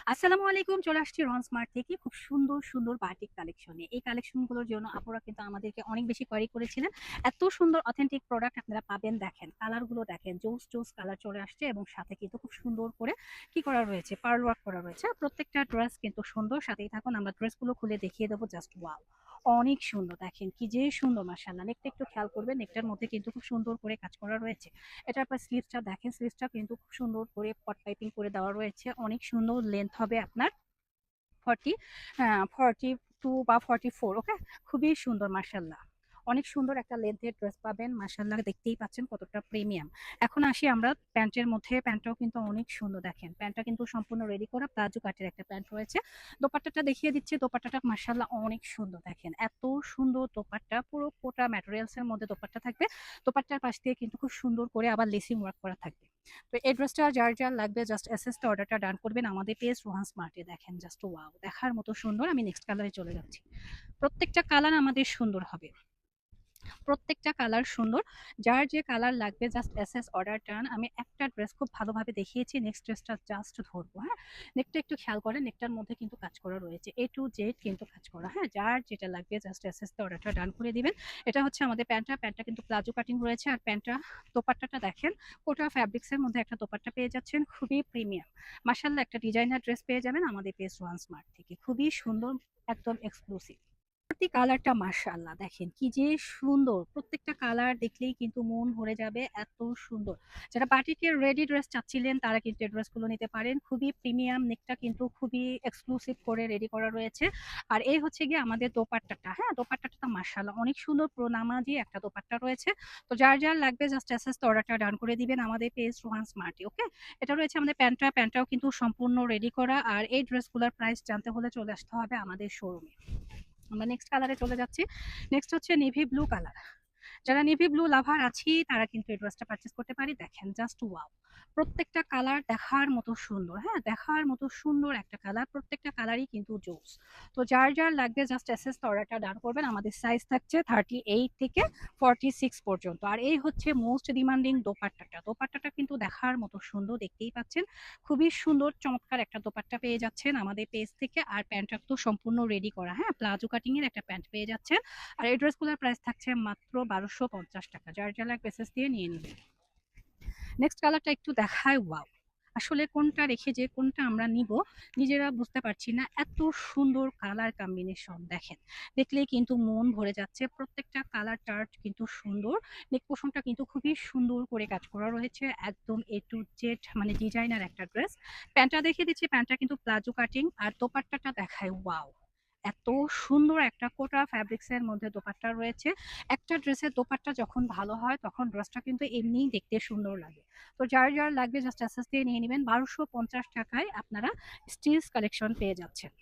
আসসালামু আলাইকুম। চলে আসছি রন স্মার্ট থেকে খুব সুন্দর, সুন্দর বাটিক কালেকশন নিয়ে। এই কালেকশন গুলোর জন্য আপুরা কিন্তু আমাদেরকে অনেক বেশি কোয়েরি করেছিলেন। এত সুন্দর অথেন্টিক প্রোডাক্ট আপনারা পাবেন দেখেন। কালার গুলো দেখেন, জোস, জোস কালার চলে আসছে এবং সাথে কিন্তু খুব সুন্দর করে কি করা রয়েছে? পার্ল ওয়ার্ক করা রয়েছে। প্রত্যেকটা ড্রেস কিন্তু সুন্দর। সাথেই থাকুন, আমরা ড্রেসগুলো খুলে দেখিয়ে দেবো। Just wow! অনেক সুন্দর দেখেন, কি যে সুন্দর মাশাআল্লাহ। নেকটা একটু খেয়াল করবেন, নেকটার মধ্যে কিন্তু খুব সুন্দর করে কাজ করা রয়েছে। এটার পর স্লিভসটা দেখেন, স্লিভসটা কিন্তু খুব সুন্দর করে পট পাইপিং করে দেওয়া রয়েছে। অনেক সুন্দর লেন্থ হবে আপনার 40 42 বা 44। ওকে, খুবই সুন্দর মাশাআল্লাহ। অনেক সুন্দর একটা লেন্থের ড্রেস পাবেন মাশাআল্লাহ। দেখতেই পাচ্ছেন কতটা প্রিমিয়াম। এখন আসি আমরা প্যান্টের মধ্যে। প্যান্টটাও কিন্তু অনেক সুন্দর দেখেন। প্যান্টটা কিন্তু সম্পূর্ণ রেডি করা প্লাজো কাটের একটা প্যান্ট রয়েছে। দোপাট্টাটা দেখিয়ে দিচ্ছি। দোপাট্টাটা মাশাআল্লাহ অনেক সুন্দর দেখেন। এত সুন্দর দোপাট্টা, পুরো কোটা ম্যাটেরিয়ালস এর মধ্যে দোপাট্টা থাকবে। দোপাট্টার পাশ দিয়ে কিন্তু খুব সুন্দর করে আবার লেসিং ওয়ার্ক করা থাকবে। তো এই ড্রেসটা যার লাগবে জাস্ট এসএসটা অর্ডারটা ডান করবেন আমাদের পেজ রোহান স্মার্টে। দেখেন জাস্ট ওয়াও! দেখার মতো সুন্দর। আমি নেক্সট কালারে চলে যাচ্ছি। প্রত্যেকটা কালার আমাদের সুন্দর হবে। প্রত্যেকটা কালার সুন্দর। যার যে কালার লাগবে জাস্ট এসএস অর্ডার ডান। আমি একটা ড্রেস খুব ভালোভাবে দেখিয়েছি। নেক্সট ড্রেসটা জাস্ট ধরবো, হ্যাঁ? নেকটা একটু খেয়াল করেন, নেকটার মধ্যে কিন্তু কাজ করা রয়েছে। A to Z কিন্তু কাজ করা, হ্যাঁ? যার যেটা লাগবে জাস্ট এসএস তে অর্ডারটা ডান করে দিবেন। এটা হচ্ছে আমাদের প্যান্টটা। প্যান্টটা কিন্তু প্লাজো কাটিং রয়েছে। আর প্যান্টটা দোপাট্টাটা দেখেন, কোটা ফ্যাব্রিক্স এর মধ্যে একটা দোপাট্টা পেয়ে যাচ্ছেন। খুবই প্রিমিয়াম। মাশাআল্লাহ একটা ডিজাইনার ড্রেস পেয়ে যাবেন আমাদের পেজ ওয়ান স্মার্ট থেকে। খুবই সুন্দর, একদম এক্সক্লুসিভ। পরবর্তী কালারটা মাশাআল্লাহ দেখেন, কি যে সুন্দর। প্রত্যেকটা কালার দেখলেই কিন্তু মন ভরে যাবে, এত সুন্দর। যারা বাটিকের রেডি ড্রেস চাচ্ছিলেন তারা কিন্তু এই ড্রেসগুলো নিতে পারেন। খুবই প্রিমিয়াম, নেকটা কিন্তু খুবই এক্সক্লুসিভ করে রেডি করা রয়েছে। আর এই হচ্ছে গিয়ে আমাদের দোপাট্টাটা, হ্যাঁ? দোপাট্টাটা মাশাআল্লাহ অনেক সুন্দর, প্রোনামাজি একটা দোপাট্টা রয়েছে। তো যার লাগবে জাস্ট এসএস তে অর্ডারটা ডান করে দিবেন আমাদের পেজ রোহান স্মার্টে। ওকে? এটা রয়েছে আমাদের প্যান্টটা। প্যান্টটাও কিন্তু সম্পূর্ণ রেডি করা। আর এই ড্রেসগুলোর প্রাইস জানতে হলে চলে আসতে হবে আমাদের শোরুমে। আমরা নেক্সট কালারে চলে যাচ্ছি। নেক্সট হচ্ছে নেভি ব্লু কালার। যারা নেভি ব্লু লাভার আছি তারা কিন্তু এই ড্রেসটা পারচেজ করতে পারি। দেখেন জাস্ট ওয়াও! প্রত্যেকটা কালার দেখার মতো সুন্দর, হ্যাঁ? দেখার মতো সুন্দর একটা কালার। প্রত্যেকটা কালারই কিন্তু জোস। তো যার লাগবে জাস্ট এসএস তে অর্ডারটা ডান করবেন। আমাদের সাইজ থাকছে 38 থেকে 46 পর্যন্ত। আর এই হচ্ছে মোস্ট ডিমান্ডিং দোপাট্টাটা। দোপাট্টাটা কিন্তু দেখার মতো সুন্দর, দেখতেই পাচ্ছেন। খুবই সুন্দর চমৎকার একটা দোপাট্টা পেয়ে যাচ্ছেন আমাদের পেজ থেকে। আর প্যান্টটা তো সম্পূর্ণ রেডি করা, হ্যাঁ? প্লাজো কাটিং এর একটা প্যান্ট পেয়ে যাচ্ছেন। আর এই ড্রেসগুলোর প্রাইস থাকছে মাত্র ১২৫০ টাকা। যার লাগবে মেসেজ দিয়ে নিয়ে নিবেন। নেক্সট কালারটা একটু দেখায়, ওয়াও! আসলে কোনটা রেখে যে কোনটা আমরা নিব নিজেরা বুঝতে পারছি না। এত সুন্দর কালার কম্বিনেশন দেখেন। দেখলেই কিন্তু মন ভরে যাচ্ছে। প্রত্যেকটা কালার চার্ট কিন্তু সুন্দর। নেক পোর্শনটা কিন্তু খুবই সুন্দর করে কাজ করা রয়েছে। একদম A to Z মানে ডিজাইনার একটা ড্রেস। প্যান্টটা দেখিয়ে দিচ্ছি। প্যান্টটা কিন্তু প্লাজো কাটিং। আর দোপাট্টাটা দেখায়, ওয়াও! এত সুন্দর একটা কোটা ফ্যাব্রিক্স এর মধ্যে দোপাট্টা রয়েছে। একটা ড্রেসের দোপাট্টা যখন ভালো হয় তখন ড্রেসটা কিন্তু এমনিই দেখতে সুন্দর লাগে। তো যার লাগবে জাস্ট এসএস দিয়ে নিয়ে নিবেন। ১২৫০ টাকায় আপনারা স্টিলস কালেকশন পেয়ে যাচ্ছেন।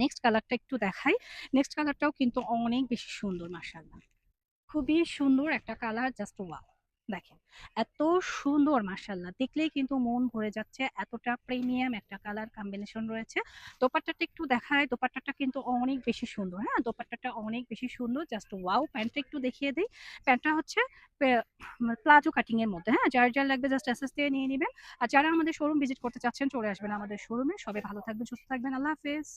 নেক্সট কালারটা একটু দেখাই। নেক্সট কালারটাও কিন্তু অনেক বেশি সুন্দর মাশাআল্লাহ। খুবই সুন্দর একটা কালার, জাস্ট ওয়াও! দেখেন, এত সুন্দর মাশাআল্লাহ। দেখলেই কিন্তু মন ভরে যাচ্ছে। এতটা প্রিমিয়াম একটা কালার কম্বিনেশন রয়েছে। দোপাট্টাটা একটু দেখায়। দোপাট্টাটা কিন্তু অনেক বেশি সুন্দর, হ্যাঁ? দোপাট্টাটা অনেক বেশি সুন্দর, জাস্ট ওয়াও! প্যান্টটা একটু দেখিয়ে দেই। প্যান্টটা হচ্ছে পে প্লাজো কাটিং এর মধ্যে, হ্যাঁ? যার লাগবে জাস্ট এসএস দিয়ে নিয়ে নিবেন। আর যারা আমাদের শোরুম ভিজিট করতে চাচ্ছেন চলে আসবেন আমাদের শোরুমে। সবাই ভালো থাকবেন, সুস্থ থাকবেন। আল্লাহ হাফেজ।